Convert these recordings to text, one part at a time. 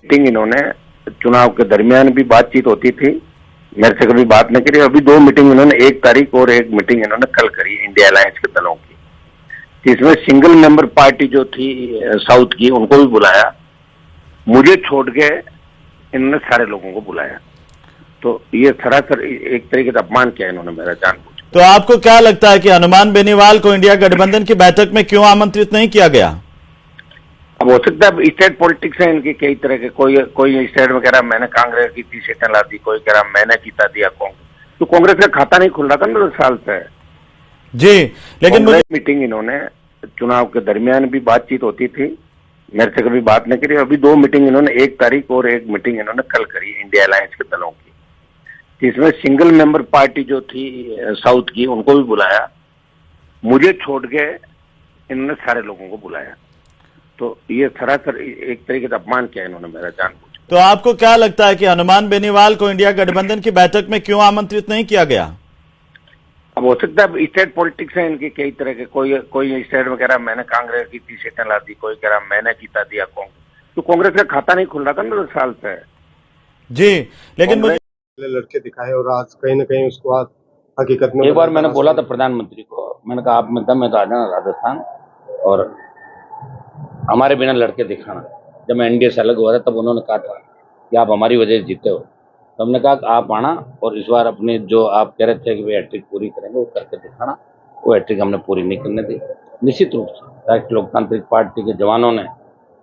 Meeting इन्होंने चुनाव के दरमियान भी बातचीत होती थी, मेरे से कभी बात नहीं करी। अभी 2 मीटिंग इन्होंने 1 तारीख और 1 मीटिंग इन्होंने कल करी इंडिया अलायंस के दलों की। इसमें सिंगल मेंबर पार्टी जो थी साउथ की, उनको भी बुलाया, मुझे छोड़ के इन्होंने सारे लोगों को बुलाया। तो ये सरासर एक तरीके से अपमान किया इन्होंने मेरा जानबूझ। तो आपको क्या लगता है कि हनुमान बेनीवाल को इंडिया गठबंधन की बैठक में क्यों आमंत्रित नहीं किया गया? अब हो सकता है स्टेट पॉलिटिक्स है इनकी कई तरह के। कोई स्टेट में कह रहा मैंने कांग्रेस की 30 सीटें ला दी, कोई कह रहा मैंने जीता दिया कांग्रेस। तो कांग्रेस का खाता नहीं खुल रहा था ना 10 साल से जी, लेकिन मुझे मीटिंग इन्होंने चुनाव के दरमियान भी बातचीत होती थी, मेरे से कभी बात नहीं करी। अभी 2 मीटिंग इन्होंने 1 तारीख और 1 मीटिंग इन्होंने कल करी इंडिया अलायंस के दलों की। इसमें सिंगल मेंबर पार्टी जो थी साउथ की, उनको भी बुलाया, मुझे छोड़ के इन्होंने सारे लोगों को बुलाया। तो ये सरासर एक तरीके से अपमान किया इन्होंने मेरा जानबूझ। तो आपको क्या लगता है कि हनुमान बेनीवाल को इंडिया गठबंधन की बैठक में क्यों आमंत्रित नहीं किया गया? अब हो सकता है स्टेट पॉलिटिक्स है इनकी कई तरह के। कोई स्टेट में कह रहा मैंने कांग्रेस की 30 सीटें ला दी, कोई कह रहा मैंने जीता दिया कांग्रेस। तो कांग्रेस का खाता नहीं खुल रहा था ना 10 साल से जी, लेकिन मुझे लड़के दिखाए और आज कहीं ना कहीं उसको आज हकीकत में एक बार मैंने बोला था प्रधानमंत्री को, मैंने कहा आप में दम है तो आ जाना राजस्थान और हमारे बिना लड़के दिखाना। जब मैं एनडीए से अलग हुआ था तब उन्होंने कहा था कि आप हमारी वजह से जीते हो, तो हमने कहा कि आप आना और इस बार अपने जो आप कह रहे थे कि वे हैट्रिक पूरी करेंगे वो करके दिखाना। वो हैट्रिक हमने पूरी नहीं करने दी। निश्चित रूप से राष्ट्रीय लोकतांत्रिक पार्टी के जवानों ने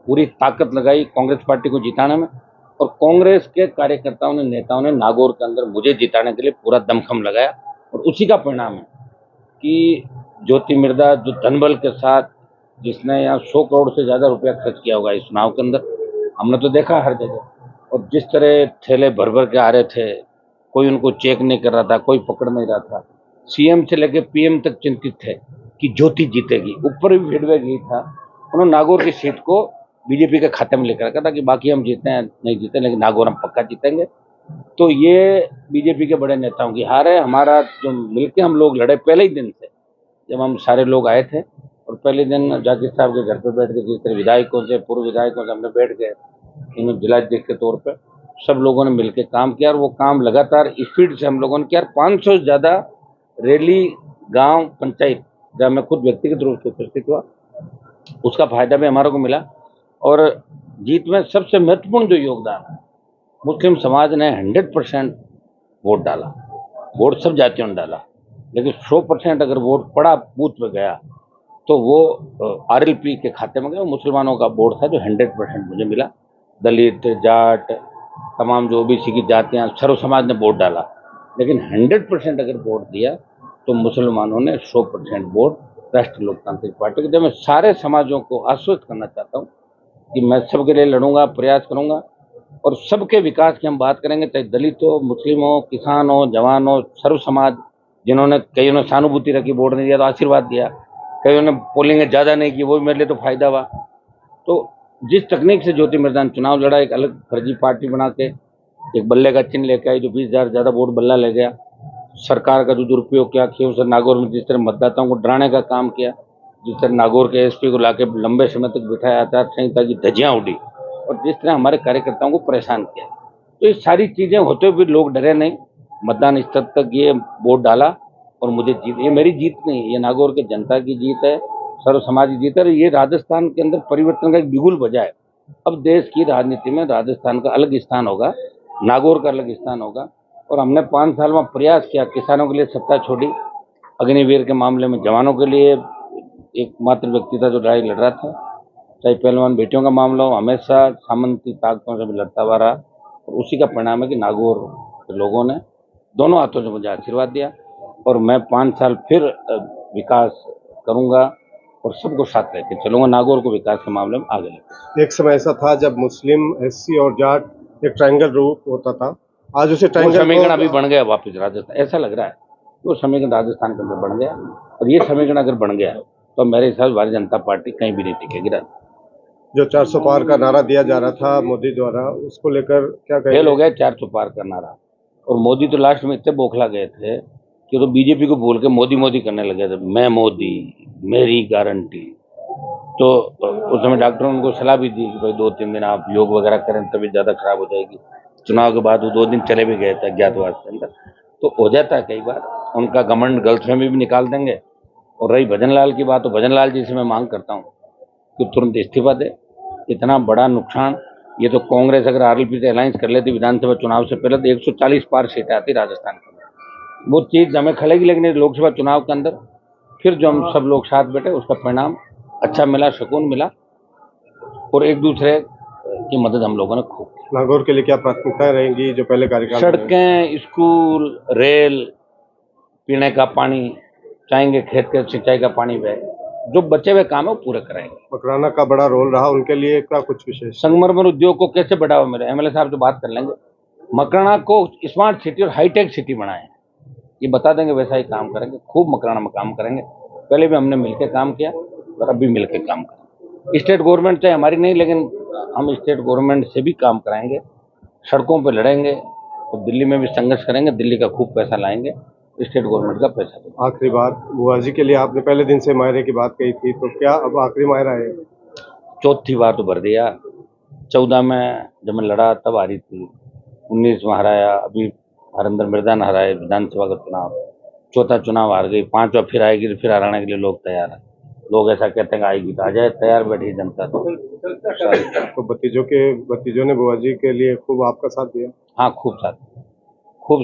पूरी ताकत लगाई कांग्रेस पार्टी को जिताने में, और कांग्रेस के कार्यकर्ताओं ने, नेताओं ने नागौर के अंदर मुझे जिताने के लिए पूरा दमखम लगाया। और उसी का परिणाम है कि ज्योति मिर्धा जो धनबल के साथ, जिसने यहाँ 100 करोड़ से ज़्यादा रुपया खर्च किया होगा इस चुनाव के अंदर, हमने तो देखा हर जगह। और जिस तरह थैले भर भर के आ रहे थे, कोई उनको चेक नहीं कर रहा था, कोई पकड़ नहीं रहा था। सीएम से लेकर पीएम तक चिंतित थे कि ज्योति जीतेगी। ऊपर भी फीडबैक यही था, उन्होंने नागौर की सीट को बीजेपी के खाते में लेकर रखा था कि बाकी हम जीते हैं नहीं जीते, लेकिन नागौर हम पक्का जीतेंगे। तो ये बीजेपी के बड़े नेताओं की हार है। हमारा जो मिलके हम लोग लड़े पहले ही दिन से, जब हम सारे लोग आए थे और पहले दिन जाकिर साहब के घर पे बैठ के, जिस तरह विधायकों से, पूर्व विधायकों से हमने बैठ के इन जिलाध्यक्ष के तौर पे सब लोगों ने मिलकर काम किया। और वो काम लगातार स्पीड से हम लोगों ने किया। 500 से ज़्यादा रैली, गांव, पंचायत, जहाँ मैं खुद व्यक्तिगत रूप से उपस्थित हुआ, उसका फायदा भी हमारे को मिला। और जीत में सबसे महत्वपूर्ण जो योगदान है, मुस्लिम समाज ने 100% वोट डाला। वोट सब जातियों ने डाला, लेकिन 100% अगर वोट पड़ा बूथ पे गया तो वो आरएलपी के खाते में गया। मुसलमानों का वोट था जो 100% मुझे मिला। दलित, जाट, तमाम जो ओबीसी की जातियां, सर्व समाज ने वोट डाला, लेकिन 100% अगर वोट दिया तो मुसलमानों ने 100% वोट राष्ट्रीय लोकतांत्रिक पार्टी को दिया। मैं सारे समाजों को आश्वस्त करना चाहता हूँ कि मैं सबके लिए लड़ूंगा, प्रयास करूंगा और सबके विकास की हम बात करेंगे, चाहे दलित हो, मुस्लिम हो, किसान हो, जवान हो, सर्व समाज। जिन्होंने, कईयों ने सहानुभूति रखी, वोट नहीं दिया तो आशीर्वाद दिया, कईयों ने पोलिंग ज़्यादा नहीं की, वो भी मेरे लिए तो फायदा हुआ। तो जिस तकनीक से ज्योति मिर्धा ने चुनाव लड़ा, एक अलग फर्जी पार्टी बना के एक बल्ले का चिन्ह लेके आई जो 20,000 ज़्यादा वोट बल्ला ले गया, सरकार का जो दुरुपयोग किया, उसे नागौर में जिस तरह मतदाताओं को डराने का काम किया, जिस तरह नागौर के एसपी को लाके लंबे समय तक बिठाया, आचार संहिता की धज्जियां उड़ी और जिस तरह हमारे कार्यकर्ताओं को परेशान किया, तो ये सारी चीज़ें होते हुए भी लोग डरे नहीं। मतदान स्तर तक ये वोट डाला और मुझे जीत। ये मेरी जीत नहीं, ये नागौर के जनता की जीत है, सर्व समाज की जीत है। ये राजस्थान के अंदर परिवर्तन का एक बिगुल बजा है। अब देश की राजनीति में राजस्थान का अलग स्थान होगा, नागौर का अलग स्थान होगा। और हमने 5 साल में प्रयास किया, किसानों के लिए सत्ता छोड़ी, अग्निवीर के मामले में जवानों के लिए एकमात्र व्यक्ति था जो लड़ाई लड़ रहा था, चाहे पहलवान बेटियों का मामला हो, हमेशा सामंती ताकतों से भी लड़ता हुआ रहा। और उसी का परिणाम है कि नागौर के लोगों ने दोनों हाथों से मुझे आशीर्वाद दिया और मैं 5 साल फिर विकास करूंगा और सबको साथ लेके चलूंगा, नागौर को विकास के मामले में आगे लेकर। एक समय ऐसा था जब मुस्लिम, एससी और जाट एक ट्रायंगल रूप होता था, आज उसे ट्रायंगल समीकरण अभी बन गया वापस राजस्थान, ऐसा लग रहा है वो समीकरण राजस्थान के अंदर बन गया। और ये समीकरण अगर बन गया तो मेरे हिसाब से भारतीय जनता पार्टी कहीं भी नहीं टिकेगी। जो 400 पार का नारा दिया जा रहा था मोदी द्वारा, उसको लेकर क्या कहेंगे? फेल हो गया 400 पार का नारा। और मोदी तो लास्ट में इतने बौखला गए थे कि तो बीजेपी को बोल के मोदी मोदी करने लगे थे, मैं मोदी, मेरी गारंटी। तो उस समय डॉक्टरों ने उनको सलाह भी दी कि भाई 2-3 दिन आप योग वगैरह करें, तभी ज़्यादा खराब हो जाएगी। चुनाव के बाद वो 2 दिन चले भी गए थे अज्ञातवास के अंदर, तो हो जाता है कई बार। उनका घमंड गलतफहमी भी निकाल देंगे। और रही भजन लाल की बात, तो भजन लाल जी से मैं मांग करता हूँ कि तुरंत इस्तीफा दे। इतना बड़ा नुकसान, ये तो कांग्रेस अगर आरएलपी से अलायंस कर लेती विधानसभा चुनाव से पहले, तो 140 पार सीटें आती राजस्थान के अंदर। वो चीज़ हमें खलेगी, लेकिन लोकसभा चुनाव के अंदर फिर जो हम सब लोग साथ बैठे, उसका परिणाम अच्छा मिला, सुकून मिला, और एक दूसरे की मदद हम लोगों ने खूब की। नागौर के लिए क्या प्राथमिकताएं रहेंगी जो पहले कार्यकाल में? सड़कें, स्कूल, रेल, पीने का पानी, चाहेंगे खेत के सिंचाई का पानी बहे, जो बचे हुए काम है वो पूरे कराएंगे। मकराना का बड़ा रोल रहा, उनके लिए क्या कुछ विशेष? संगमरमर उद्योग को कैसे बढ़ावा मिले, एमएलए साहब से बात कर लेंगे। मकराना को स्मार्ट सिटी और हाईटेक सिटी बनाएं, ये बता देंगे, वैसा ही काम करेंगे। खूब मकराना में काम करेंगे। पहले भी हमने मिलकर काम किया और अब भी मिलकर काम करेंगे। स्टेट गवर्नमेंट चाहे हमारी नहीं, लेकिन हम स्टेट गवर्नमेंट से भी काम कराएंगे, सड़कों पर लड़ेंगे, तो दिल्ली में भी संघर्ष करेंगे, दिल्ली का खूब पैसा लाएंगे, स्टेट गवर्नमेंट का पैसा देंगे। आखिरी बात, बुआ जी के लिए आपने पहले दिन से मायरे की बात कही थी, तो क्या अब आखिरी मायरा है? चौथी बार तो भर दिया। 14 में जब मैं लड़ा तब हारी थी, 19 में हराया, अभी हरिंदर मृदा ने हराए विधानसभा का चुनाव, चौथा चुनाव हार गई, 5वां फिर आएगी, तो फिर हराने के लिए लोग तैयार हैं। लोग ऐसा कहते हैं कि आएगी तो आ जाए, तैयार बैठी जनता। तो भतीजों ने बुआ जी के लिए खूब आपका साथ दिया? हाँ, खूब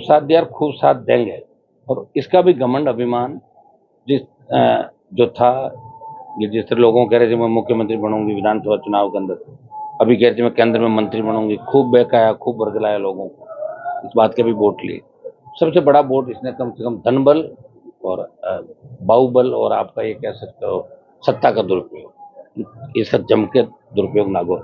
साथ दिया और खूब साथ देंगे। और इसका भी घमंड, अभिमान जो था, ये जिस तरह लोगों कह रहे थे मैं मुख्यमंत्री बनूंगी विधानसभा चुनाव के अंदर, अभी कह रहे थे मैं केंद्र में मंत्री बनूंगी, खूब बहकाया, खूब बरगलाया लोगों को, इस बात के भी वोट लिए। सबसे बड़ा वोट इसने कम से कम धनबल और बाहुबल और आपका ये कह सकते हो सत्ता का दुरुपयोग, इसका जम के दुरुपयोग नागौर